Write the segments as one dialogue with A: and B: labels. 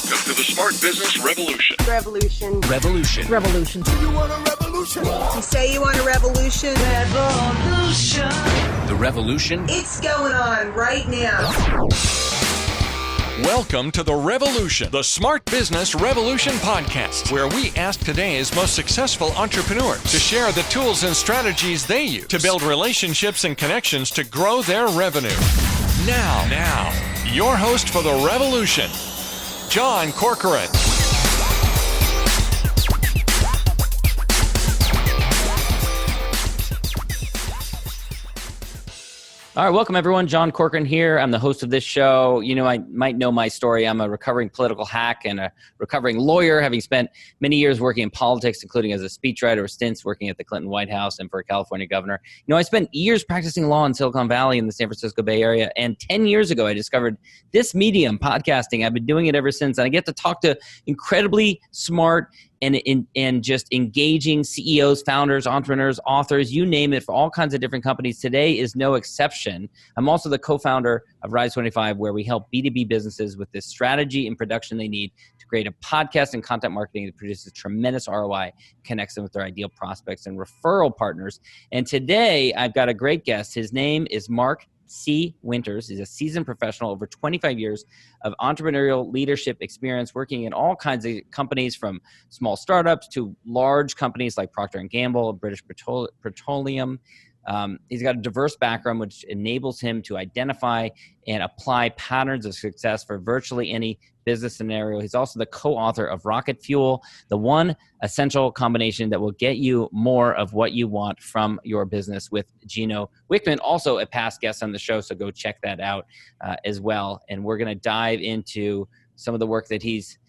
A: Welcome to the Smart Business Revolution.
B: Revolution.
C: Revolution.
B: Revolution.
D: You want a revolution?
B: You say you want a revolution?
C: Revolution. The revolution.
B: It's going on right now.
A: Welcome to The Revolution, the Smart Business Revolution podcast, where we ask today's most successful entrepreneurs to share the tools and strategies they use to build relationships and connections to grow their revenue. Now, your host for The Revolution, John Corcoran.
E: All right, welcome everyone. John Corcoran here. I'm the host of this show. You know, I might know my story. I'm a recovering political hack and a recovering lawyer, having spent many years working in politics, including as a speechwriter, stints working at the Clinton White House and for a California governor. You know, I spent years practicing law in Silicon Valley in the San Francisco Bay Area. And 10 years ago, I discovered this medium, podcasting. I've been doing it ever since. And I get to talk to incredibly smart and just engaging CEOs, founders, entrepreneurs, authors, you name it, for all kinds of different companies. Today is no exception. I'm also the co-founder of Rise 25, where we help B2B businesses with the strategy and production they need to create a podcast and content marketing that produces tremendous ROI, connects them with their ideal prospects and referral partners. And today I've got a great guest. His name is Mark C. Winters. He's a seasoned professional, over 25 years of entrepreneurial leadership experience, working in all kinds of companies, from small startups to large companies like Procter & Gamble, British Petroleum. He's got a diverse background, which enables him to identify and apply patterns of success for virtually any business scenario. He's also the co-author of Rocket Fuel, the one essential combination that will get you more of what you want from your business, with Gino Wickman, also a past guest on the show. So go check that out as well. And we're going to dive into some of the work that he's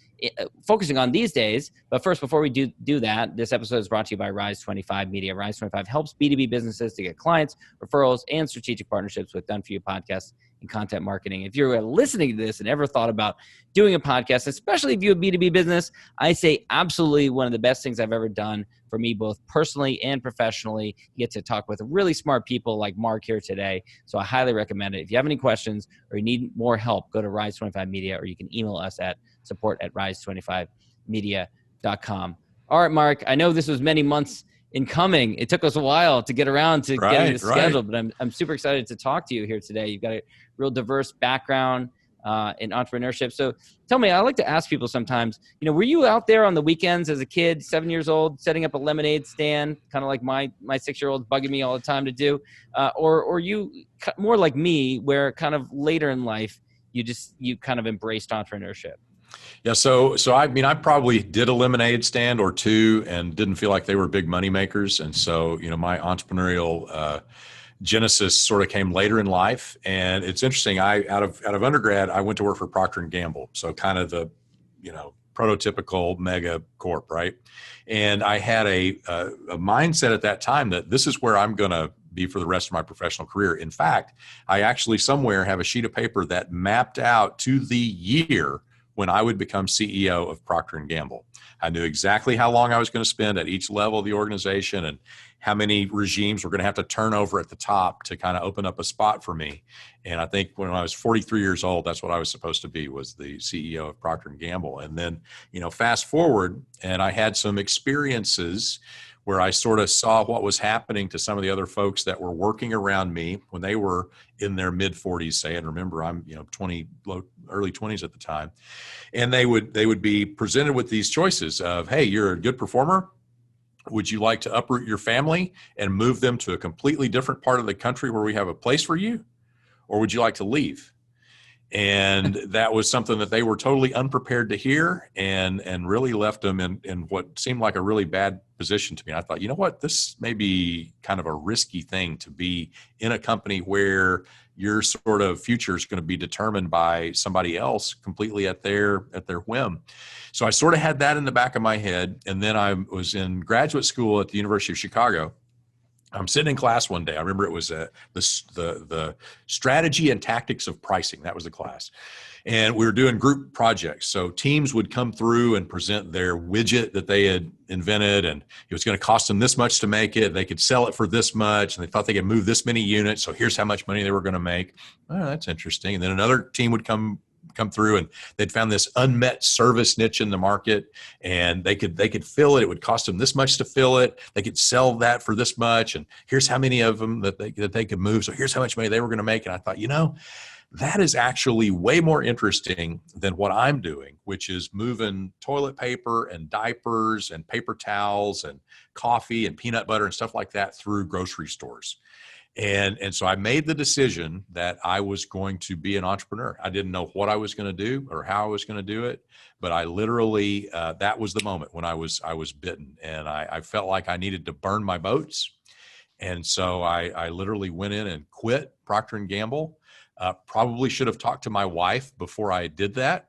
E: focusing on these days. But first, before we do that, this episode is brought to you by Rise 25 Media. Rise 25 helps B2B businesses to get clients, referrals, and strategic partnerships with done-for-you podcasts and content marketing. If you're listening to this and ever thought about doing a podcast, especially if you have a B2B business, I say absolutely one of the best things I've ever done for me, both personally and professionally. You get to talk with really smart people like Mark here today. So I highly recommend it. If you have any questions or you need more help, go to Rise 25 Media, or you can email us at support@rise25media.com. All right, Mark, I know this was many months in coming. It took us a while to get around to getting this scheduled, but I'm super excited to talk to you here today. You've got a real diverse background in entrepreneurship. So tell me, I like to ask people sometimes, you know, were you out there on the weekends as a kid, 7 years old, setting up a lemonade stand, kind of like my 6-year-old's bugging me all the time to do? Or you more like me, where kind of later in life, you kind of embraced entrepreneurship?
F: Yeah, so I mean, I probably did a lemonade stand or two and didn't feel like they were big money makers. And so, you know, my entrepreneurial genesis sort of came later in life. And it's interesting. Out of undergrad, I went to work for Procter & Gamble. So kind of the, you know, prototypical mega corp, right? And I had a mindset at that time that this is where I'm going to be for the rest of my professional career. In fact, I actually somewhere have a sheet of paper that mapped out to the year when I would become CEO of Procter & Gamble. I knew exactly how long I was going to spend at each level of the organization and how many regimes were going to have to turn over at the top to kind of open up a spot for me. And I think when I was 43 years old, that's what I was supposed to be, was the CEO of Procter & Gamble. And then, you know, fast forward, and I had some experiences where I sort of saw what was happening to some of the other folks that were working around me when they were in their mid 40s, say, and remember I'm, you know, early 20s at the time. And they would be presented with these choices of, hey, you're a good performer. Would you like to uproot your family and move them to a completely different part of the country where we have a place for you? Or would you like to leave? And that was something that they were totally unprepared to hear, and really left them in what seemed like a really bad position to me. I thought, you know what, this may be kind of a risky thing to be in a company where your sort of future is going to be determined by somebody else completely at their whim. So I sort of had that in the back of my head. And then I was in graduate school at the University of Chicago. I'm sitting in class one day. I remember it was the strategy and tactics of pricing. That was the class. And we were doing group projects. So teams would come through and present their widget that they had invented, and it was going to cost them this much to make it. They could sell it for this much, and they thought they could move this many units. So here's how much money they were going to make. Oh, that's interesting. And then another team would come come through, and they'd found this unmet service niche in the market, and they could fill it. It would cost them this much to fill it. They could sell that for this much, and here's how many of them that they could move. So here's how much money they were going to make. And I thought, that is actually way more interesting than what I'm doing, which is moving toilet paper and diapers and paper towels and coffee and peanut butter and stuff like that through grocery stores. And so I made the decision that I was going to be an entrepreneur. I didn't know what I was going to do or how I was going to do it, but I literally, that was the moment when I was bitten, and I felt like I needed to burn my boats. And so I literally went in and quit Procter & Gamble. Probably should have talked to my wife before I did that,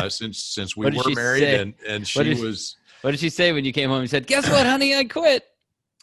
F: since we were married, and she was. What
E: did she say when you came home and said, "Guess what, honey, I quit"?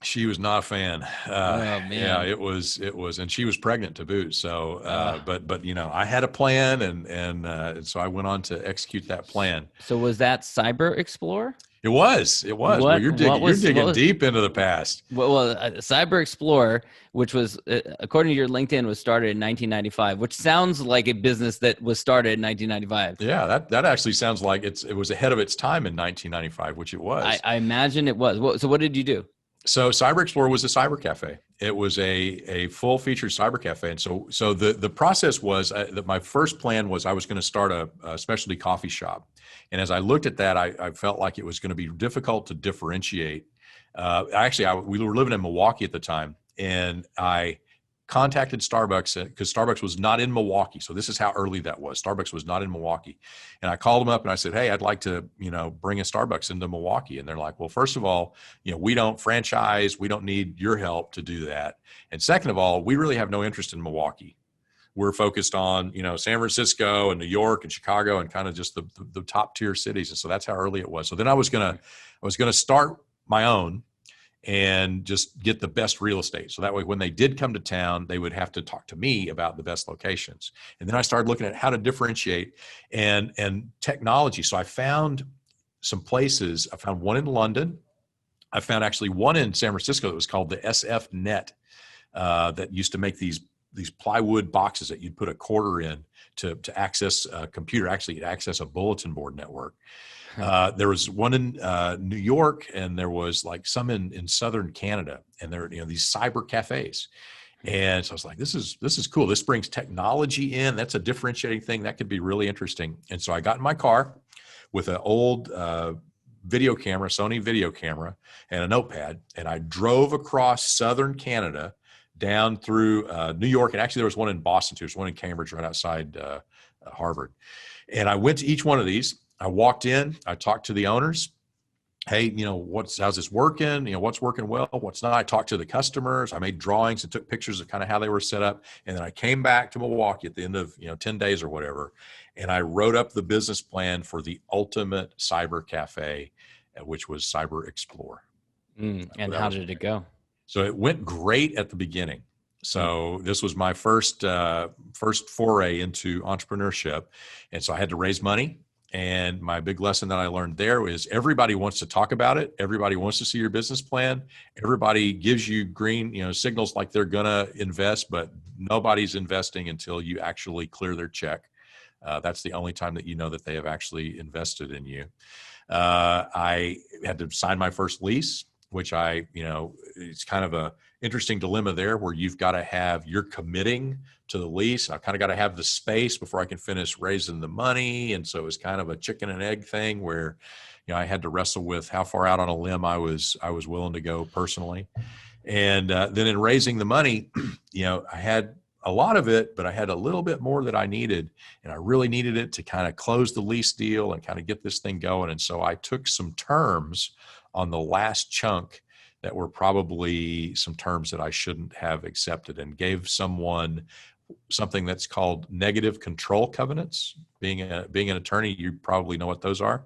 F: She was not a fan.
E: Oh man.
F: Yeah, it was, and she was pregnant to boot. So, but I had a plan, and so I went on to execute that plan.
E: So was that Cyber Explorer? It
F: was. Well, you're digging deep into the past.
E: Well, Cyber Explorer, which was, according to your LinkedIn, was started in 1995, which sounds like a business that was started in 1995.
F: Yeah, that actually sounds like it was ahead of its time in 1995, which it was.
E: I imagine it was. So what did you do?
F: So Cyber Explorer was a cyber cafe. It was a full-featured cyber cafe. And so the process was that my first plan was I was going to start a specialty coffee shop. And as I looked at that, I felt like it was going to be difficult to differentiate. We were living in Milwaukee at the time, and I contacted Starbucks because Starbucks was not in Milwaukee. So this is how early that was. Starbucks was not in Milwaukee. And I called them up and I said, "Hey, I'd like to, bring a Starbucks into Milwaukee." And they're like, "Well, first of all, we don't franchise. We don't need your help to do that. And second of all, we really have no interest in Milwaukee. We're focused on, San Francisco and New York and Chicago and kind of just the top tier cities." And so that's how early it was. So then I was going to start my own and just get the best real estate. So that way, when they did come to town, they would have to talk to me about the best locations. And then I started looking at how to differentiate and technology. So I found some places. I found one in London. I found actually one in San Francisco that was called the SF Net, that used to make these plywood boxes that you'd put a quarter in to access a computer, actually to access a bulletin board network. There was one in New York, and there was like some in southern Canada, and there these cyber cafes. And so I was like, this is cool. This brings technology in. That's a differentiating thing. That could be really interesting. And so I got in my car with an old video camera, Sony video camera, and a notepad, and I drove across southern Canada down through New York. And actually there was one in Boston too. There's one in Cambridge right outside Harvard. And I went to each one of these. I walked in, I talked to the owners. Hey, how's this working? What's working well, what's not? I talked to the customers. I made drawings and took pictures of kind of how they were set up. And then I came back to Milwaukee at the end of, 10 days or whatever. And I wrote up the business plan for the ultimate cyber cafe, which was Cyber Explorer.
E: And how did it go?
F: So it went great at the beginning. So this was my first foray into entrepreneurship. And so I had to raise money. And my big lesson that I learned there is everybody wants to talk about it. Everybody wants to see your business plan. Everybody gives you green, signals like they're going to invest, but nobody's investing until you actually clear their check. That's the only time that that they have actually invested in you. I had to sign my first lease, which it's kind of a interesting dilemma there where you're committing to the lease. I've kind of got to have the space before I can finish raising the money. And so it was kind of a chicken and egg thing where, I had to wrestle with how far out on a limb I was willing to go personally. And then in raising the money, I had a lot of it, but I had a little bit more that I needed, and I really needed it to kind of close the lease deal and kind of get this thing going. And so I took some terms on the last chunk that were probably some terms that I shouldn't have accepted, and gave someone something that's called negative control covenants. Being an attorney, you probably know what those are.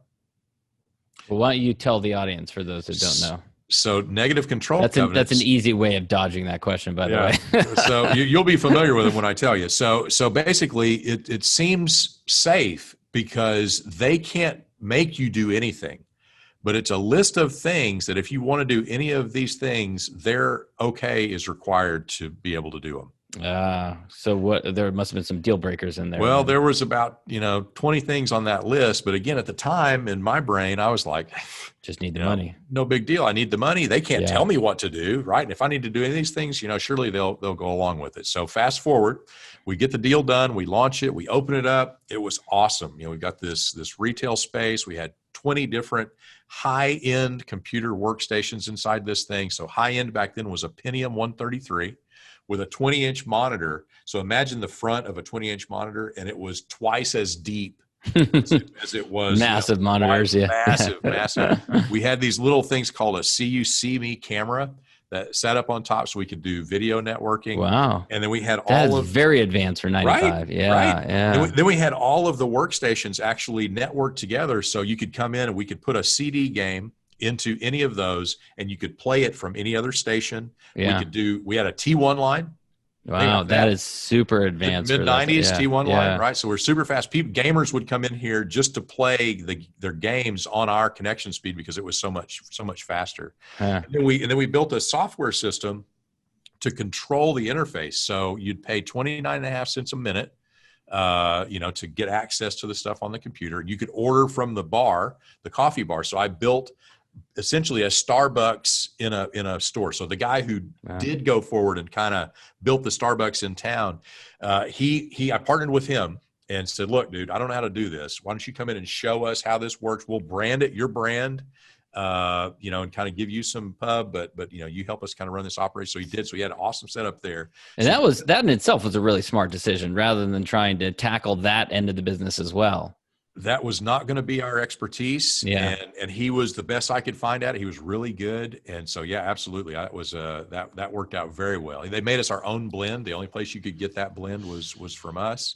E: Well, why don't you tell the audience, for those that don't know?
F: So negative control covenants.
E: That's an easy way of dodging that question, by the way.
F: So you'll be familiar with it when I tell you. So basically it seems safe because they can't make you do anything. But it's a list of things that if you want to do any of these things, their okay is required to be able to do them.
E: So what? There must have been some deal breakers in there.
F: Well,
E: then.
F: there was about, 20 things on that list. But again, at the time in my brain, I was like,
E: Just need the money.
F: no big deal. I need the money. They can't
E: Yeah.
F: tell me what to do, right? And if I need to do any of these things, surely they'll go along with it. So fast forward, we get the deal done. We launch it. We open it up. It was awesome. We got this retail space. We had 20 different high-end computer workstations inside this thing. So high-end back then was a Pentium 133 with a 20-inch monitor. So imagine the front of a 20-inch monitor, and it was twice as deep as it was.
E: Massive monitors, yeah.
F: Massive. We had these little things called a See You See Me camera that sat up on top so we could do video networking.
E: Wow.
F: And then we had
E: That is very advanced for 95.
F: Right,
E: yeah.
F: right.
E: Yeah.
F: Then we had all of the workstations actually networked together, so you could come in and we could put a CD game into any of those, and you could play it from any other station.
E: Yeah.
F: We had a T1 line.
E: Wow, that is super advanced.
F: Mid 90s
E: yeah.
F: T1
E: yeah.
F: line, right? So we're super fast. Gamers would come in here just to play their games on our connection speed because it was so much faster.
E: Huh.
F: And then we built a software system to control the interface. So you'd pay 29.5 cents a minute, to get access to the stuff on the computer. You could order from the coffee bar. So I built essentially a Starbucks in a store. So the guy who did go forward and kind of built the Starbucks in town, I partnered with him and said, look, dude, I don't know how to do this. Why don't you come in and show us how this works? We'll brand it your brand, and kind of give you some pub, but you help us kind of run this operation. So he did. So he had an awesome setup there.
E: And that in itself was a really smart decision rather than trying to tackle that end of the business as well.
F: That was not going to be our expertise.
E: Yeah.
F: And he was the best I could find at it. He was really good. And so, yeah, absolutely. That worked out very well. They made us our own blend. The only place you could get that blend was from us.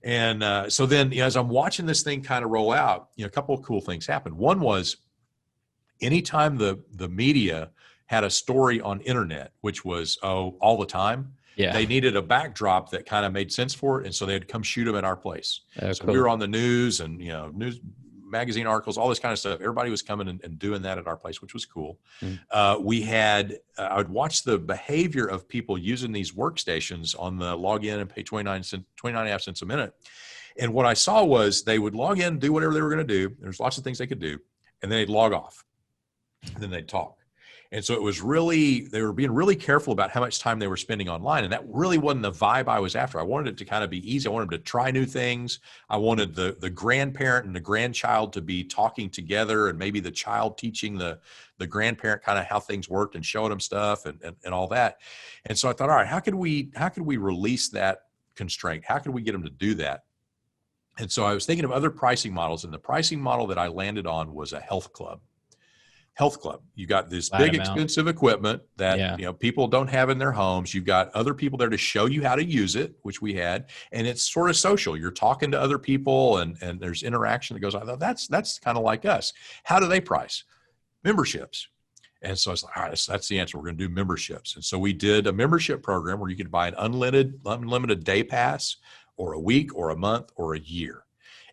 F: And so then, as I'm watching this thing kind of roll out, a couple of cool things happened. One was anytime the media had a story on internet, which was, all the time,
E: yeah.
F: they needed a backdrop that kind of made sense for it. And so they'd come shoot them at our place. So
E: cool.
F: we were on the news and, news magazine articles, all this kind of stuff. Everybody was coming and doing that at our place, which was cool. Mm. I would watch the behavior of people using these workstations on the login and pay 29.5 cents a minute. And what I saw was they would log in, do whatever they were going to do. There's lots of things they could do. And then they'd log off and then they'd talk. And so they were being really careful about how much time they were spending online. And that really wasn't the vibe I was after. I wanted it to kind of be easy. I wanted them to try new things. I wanted the grandparent and the grandchild to be talking together, and maybe the child teaching the grandparent kind of how things worked and showing them stuff and all that. And so I thought, all right, how could we release that constraint? How could we get them to do that? And so I was thinking of other pricing models, and the pricing model that I landed on was a health club. You got this big expensive equipment that people don't have in their homes. You've got other people there to show you how to use it, which we had, and it's sort of social. You're talking to other people, and there's interaction that goes on. That's kind of like us. How do they price? Memberships. And so I was like, all right, that's the answer. We're going to do memberships. And so we did a membership program where you could buy an unlimited day pass, or a week, or a month, or a year,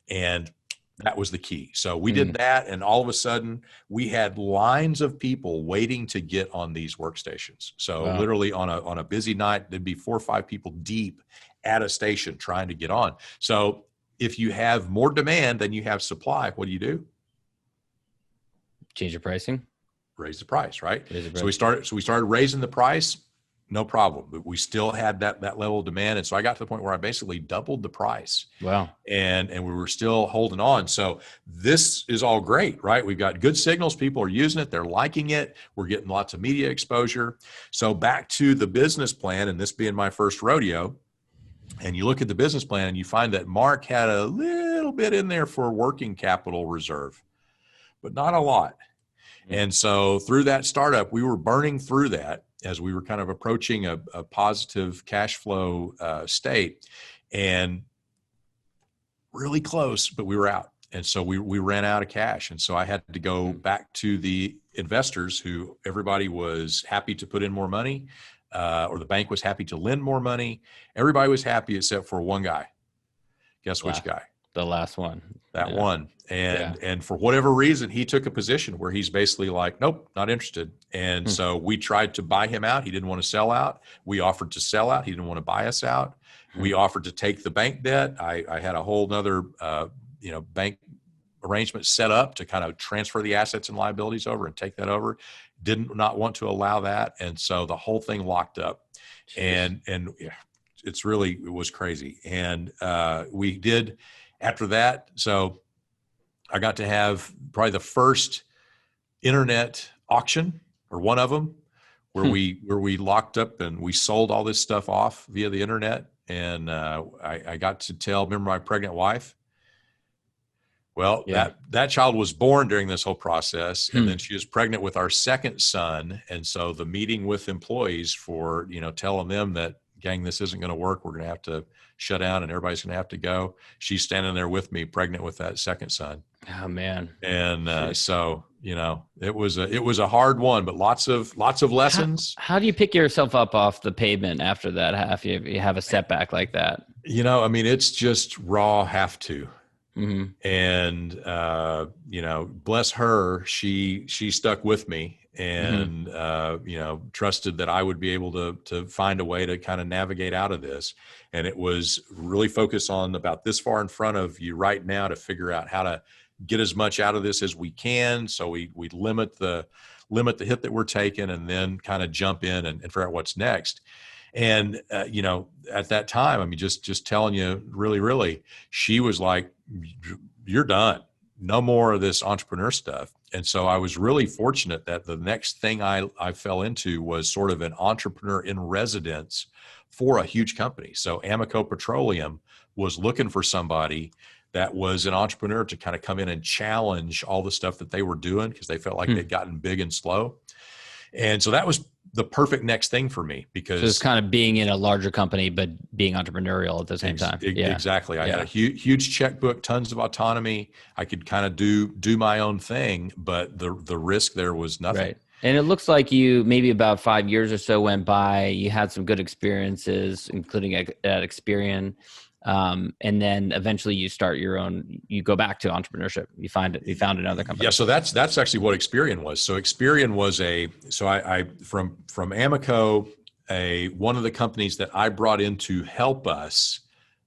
F: and that was the key. So we did that, and all of a sudden we had lines of people waiting to get on these workstations. So literally on a busy night, there'd be 4 or 5 people deep at a station trying to get on. So if you have more demand than you have supply, what do?
E: Change your pricing.
F: Raise the price, right? So we started raising the price. No problem. But we still had that level of demand. And so I got to the point where I basically doubled the price.
E: Wow.
F: And we were still holding on. So this is all great, right? We've got good signals. People are using it. They're liking it. We're getting lots of media exposure. So back to the business plan, and this being my first rodeo, and you look at the business plan and you find that Mark had a little bit in there for working capital reserve, but not a lot. And so through that startup, we were burning through that as we were kind of approaching a positive cash flow state, and really close, but we were out. And so we ran out of cash. And so I had to go back to the investors, who everybody was happy to put in more money, or the bank was happy to lend more money. Everybody was happy except for one guy. Guess which guy?
E: The last one.
F: That
E: Yeah.
F: one. And for whatever reason, he took a position where he's basically like, nope, not interested. And so we tried to buy him out. He didn't want to sell out. We offered to sell out. He didn't want to buy us out. We offered to take the bank debt. I had a whole nother, bank arrangement set up to kind of transfer the assets and liabilities over and take that over. Did not want to allow that. And so the whole thing locked up. Jeez. And it was crazy. And we did after that. So I got to have probably the first internet auction, or one of them, where we locked up and we sold all this stuff off via the internet. And I got to remember my pregnant wife? Well, that child was born during this whole process, and then she was pregnant with our second son. And so the meeting with employees for, telling them that, gang, this isn't going to work. We're going to have to shut down and everybody's going to have to go. She's standing there with me, pregnant with that second son.
E: Oh man.
F: And so, it was a hard one, but lots of lessons.
E: How do you pick yourself up off the pavement after that? If you have a setback like that?
F: It's just raw have to.
E: Mm-hmm.
F: And, bless her, she stuck with me and, trusted that I would be able to find a way to kind of navigate out of this. And it was really focused on about this far in front of you right now to figure out how to get as much out of this as we can. So we limit the hit that we're taking and then kind of jump in and figure out what's next. And, at that time, just telling you really, she was like, you're done. No more of this entrepreneur stuff. And so I was really fortunate that the next thing I fell into was sort of an entrepreneur in residence for a huge company. So Amoco Petroleum was looking for somebody that was an entrepreneur to kind of come in and challenge all the stuff that they were doing because they felt like they'd gotten big and slow. And so that was the perfect next thing for me because
E: it's kind of being in a larger company, but being entrepreneurial at the same time.
F: Exactly. I had a huge checkbook, tons of autonomy. I could kind of do my own thing, but the risk there was nothing.
E: Right. And it looks like you maybe about 5 years or so went by, you had some good experiences, including at Experian. And then eventually you go back to entrepreneurship. You found another company.
F: Yeah. So that's actually what Experian was. So Experian was from Amoco, one of the companies that I brought in to help us,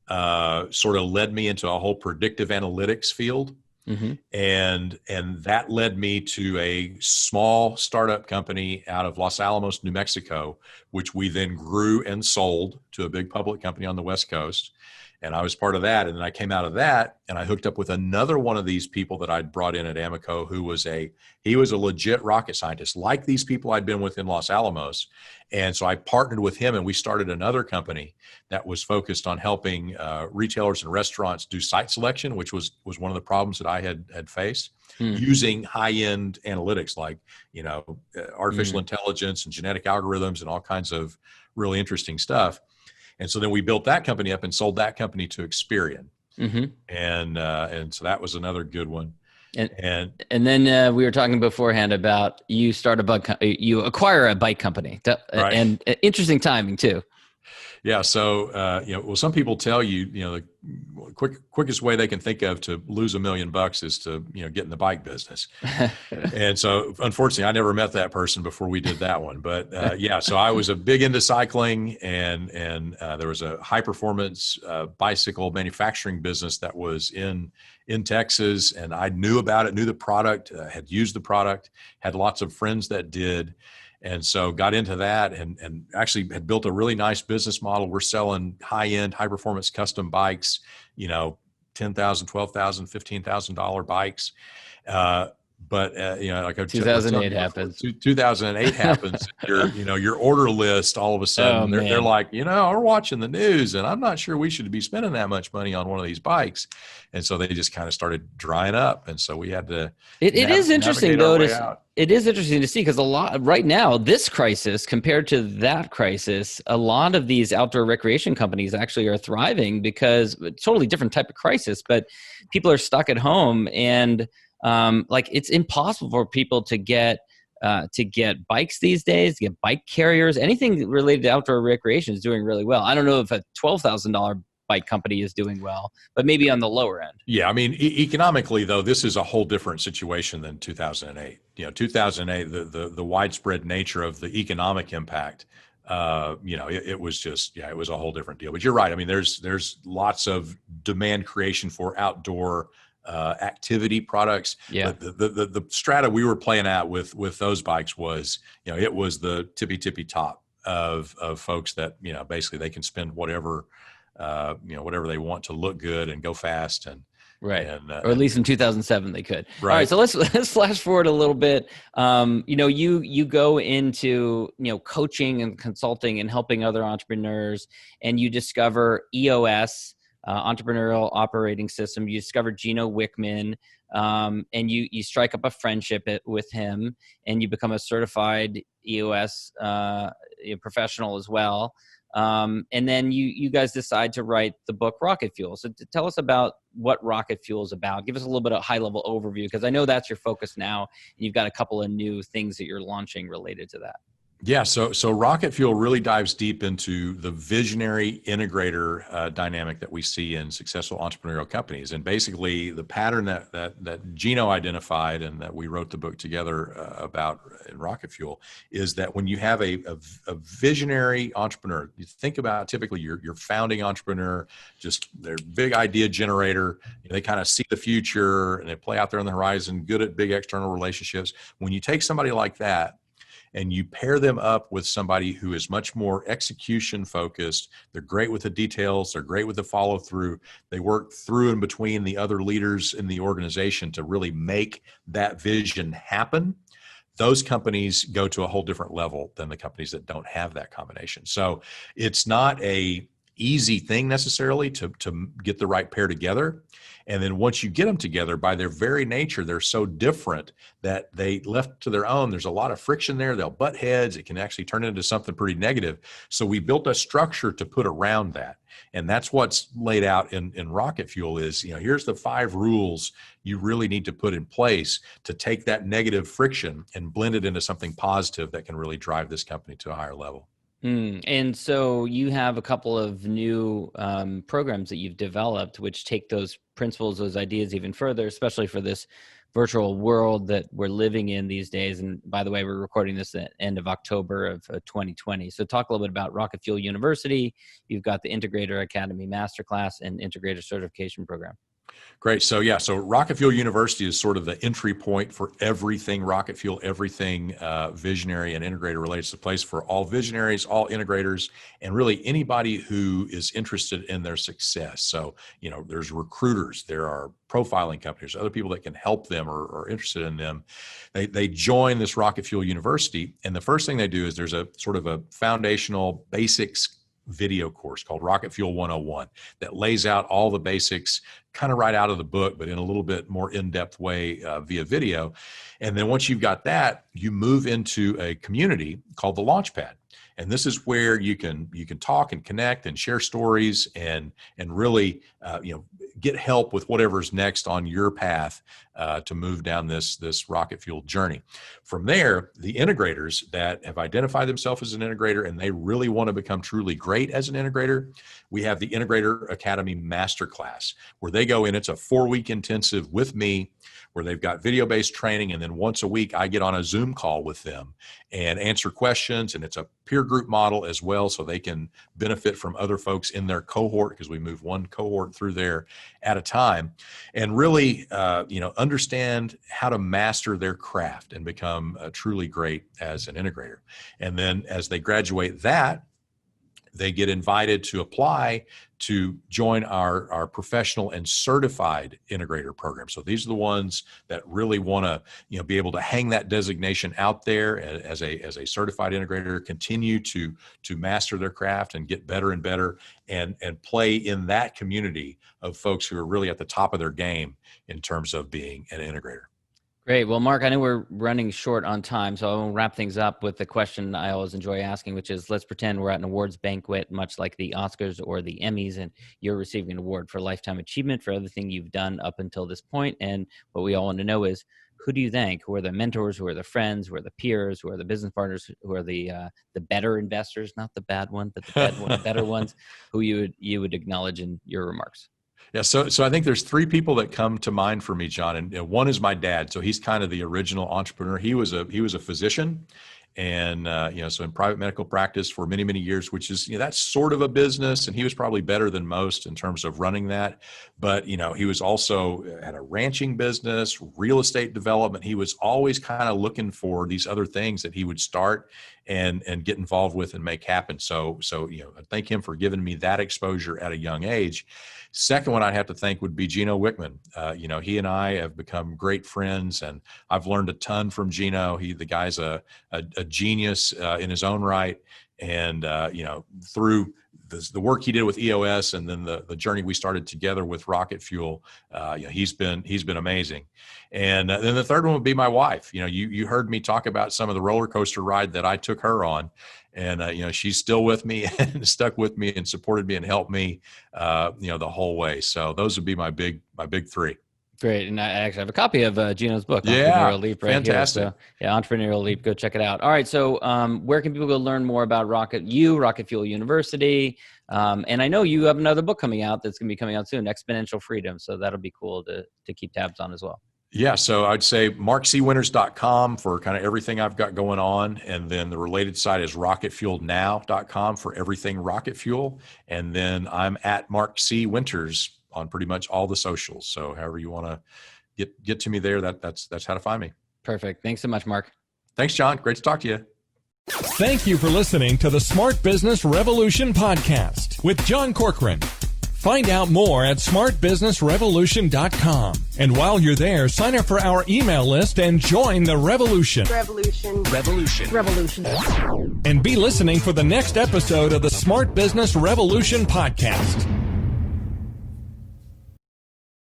F: sort of led me into a whole predictive analytics field. Mm-hmm. And that led me to a small startup company out of Los Alamos, New Mexico, which we then grew and sold to a big public company on the West Coast. And I was part of that. And then I came out of that and I hooked up with another one of these people that I'd brought in at Amoco, who was he was a legit rocket scientist, like these people I'd been with in Los Alamos. And so I partnered with him and we started another company that was focused on helping retailers and restaurants do site selection, which was one of the problems that I had faced using high-end analytics like, artificial intelligence and genetic algorithms and all kinds of really interesting stuff. And so then we built that company up and sold that company to Experian. Mm-hmm. And so that was another good one. And
E: then we were talking beforehand about you acquire a bike company,
F: right.
E: And interesting timing too.
F: Yeah. So, some people tell you, the quickest way they can think of to lose $1 million is to, get in the bike business. And so unfortunately I never met that person before we did that one, but, so I was a big into cycling and there was a high performance, bicycle manufacturing business that was in Texas. And I knew about it, knew the product, had used the product, had lots of friends that did. And so got into that and actually had built a really nice business model. We're selling high-end, high-performance custom bikes, $10,000, $12,000, $15,000 bikes. But like
E: 2008 happens.
F: 2008 happens. Your order list all of a sudden they're like, we're watching the news, and I'm not sure we should be spending that much money on one of these bikes. And so they just kind of started drying up, and so we had to.
E: It is interesting though. It is interesting to see because a lot right now, this crisis compared to that crisis, a lot of these outdoor recreation companies actually are thriving because it's a totally different type of crisis. But people are stuck at home and. It's impossible for people to get bikes these days, to get bike carriers, anything related to outdoor recreation is doing really well. I don't know if a $12,000 bike company is doing well, but maybe on the lower end.
F: Yeah, I mean, economically though, this is a whole different situation than 2008. 2008, the widespread nature of the economic impact, it was just, it was a whole different deal. But you're right. I mean, there's lots of demand creation for outdoor activity products.
E: Yeah.
F: But the strata we were playing at with those bikes was, it was the tippy top of folks that, basically they can spend whatever they want to look good and go fast
E: right. Or at least in 2007 they could.
F: Right.
E: All right. So let's flash forward a little bit. You go into, coaching and consulting and helping other entrepreneurs, and you discover EOS, Entrepreneurial Operating System. You discover Gino Wickman, and you strike up a friendship with him, and you become a certified EOS professional as well. And then you guys decide to write the book Rocket Fuel. So tell us about what Rocket Fuel is about. Give us a little bit of high level overview, because I know that's your focus now. And you've got a couple of new things that you're launching related to that.
F: Yeah, so Rocket Fuel really dives deep into the visionary integrator dynamic that we see in successful entrepreneurial companies, and basically the pattern that Gino identified and that we wrote the book together about in Rocket Fuel is that when you have a visionary entrepreneur, you think about typically your founding entrepreneur, just their big idea generator. They kind of see the future and they play out there on the horizon, good at big external relationships. When you take somebody like that and you pair them up with somebody who is much more execution focused, they're great with the details, they're great with the follow through, they work through and between the other leaders in the organization to really make that vision happen. Those companies go to a whole different level than the companies that don't have that combination. So it's not a easy thing necessarily to get the right pair together. And then once you get them together, by their very nature, they're so different that they left to their own, there's a lot of friction there. They'll butt heads. It can actually turn into something pretty negative. So we built a structure to put around that. And that's what's laid out in Rocket Fuel is, here's the 5 rules you really need to put in place to take that negative friction and blend it into something positive that can really drive this company to a higher level.
E: And so you have a couple of new programs that you've developed, which take those principles, those ideas even further, especially for this virtual world that we're living in these days. And by the way, we're recording this at the end of October of 2020. So talk a little bit about Rocket Fuel University. You've got the Integrator Academy Masterclass and Integrator Certification Program.
F: Great. So Rocket Fuel University is sort of the entry point for everything Rocket Fuel, everything visionary and integrator related. It's a place for all visionaries, all integrators, and really anybody who is interested in their success. So, there's recruiters, there are profiling companies, other people that can help them or are interested in them. They join this Rocket Fuel University, and the first thing they do is there's a sort of a foundational basics video course called Rocket Fuel 101 that lays out all the basics kind of right out of the book, but in a little bit more in-depth way via video. And then once you've got that, you move into a community called the Launchpad. And this is where you can talk and connect and share stories and really get help with whatever's next on your path to move down this Rocket Fuel journey. From there, the integrators that have identified themselves as an integrator and they really want to become truly great as an integrator, we have the Integrator Academy Masterclass, where they go in. It's a 4-week intensive with me, where they've got video-based training, and then once a week I get on a Zoom call with them and answer questions, and it's a peer group model as well, so they can benefit from other folks in their cohort, because we move one cohort through there at a time, and really understand how to master their craft and become truly great as an integrator. And then as they graduate that, they get invited to apply to join our professional and certified integrator program. So these are the ones that really want to, be able to hang that designation out there as a certified integrator, continue to master their craft and get better and better, and play in that community of folks who are really at the top of their game in terms of being an integrator.
E: Great. Well, Mark, I know we're running short on time, so I'll wrap things up with the question I always enjoy asking, which is, let's pretend we're at an awards banquet, much like the Oscars or the Emmys, and you're receiving an award for lifetime achievement for everything you've done up until this point. And what we all want to know is, who do you thank? Who are the mentors? Who are the friends? Who are the peers? Who are the business partners? Who are the better investors, not the bad one, but the better ones, who you would acknowledge in your remarks?
F: Yeah, so I think there's three people that come to mind for me, John, and one is my dad. So he's kind of the original entrepreneur. He was a physician, and so in private medical practice for many, many years, which is, that's sort of a business, and he was probably better than most in terms of running that. But he was also had a ranching business, real estate development. He was always kind of looking for these other things that he would start and get involved with and make happen. So I thank him for giving me that exposure at a young age. Second one I'd have to thank would be Gino Wickman. He and I have become great friends, and I've learned a ton from Gino. The guy's a genius in his own right, and through the work he did with EOS, and then the journey we started together with Rocket Fuel, he's been amazing. And then the third one would be my wife. You heard me talk about some of the roller coaster ride that I took her on, and she's still with me and stuck with me and supported me and helped me, the whole way. So those would be my big three.
E: Great. And I actually have a copy of Gino's book,
F: Yeah,
E: Entrepreneurial Leap, right
F: fantastic.
E: here. So, yeah, Entrepreneurial Leap. Go check it out. All right. So where can people go learn more about Rocket Fuel University? And I know you have another book coming out that's going to be coming out soon, Exponential Freedom. So that'll be cool to keep tabs on as well.
F: Yeah, so I'd say markcwinters.com for kind of everything I've got going on. And then the related site is rocketfuelnow.com for everything Rocket Fuel. And then I'm at Mark C. Winters on pretty much all the socials. So however you want to get to me there, that's how to find me.
E: Perfect. Thanks so much, Mark.
F: Thanks, John. Great to talk to you.
A: Thank you for listening to the Smart Business Revolution podcast with John Corcoran. Find out more at smartbusinessrevolution.com. And while you're there, sign up for our email list and join the revolution.
B: Revolution.
C: Revolution.
B: Revolution.
A: And be listening for the next episode of the Smart Business Revolution podcast.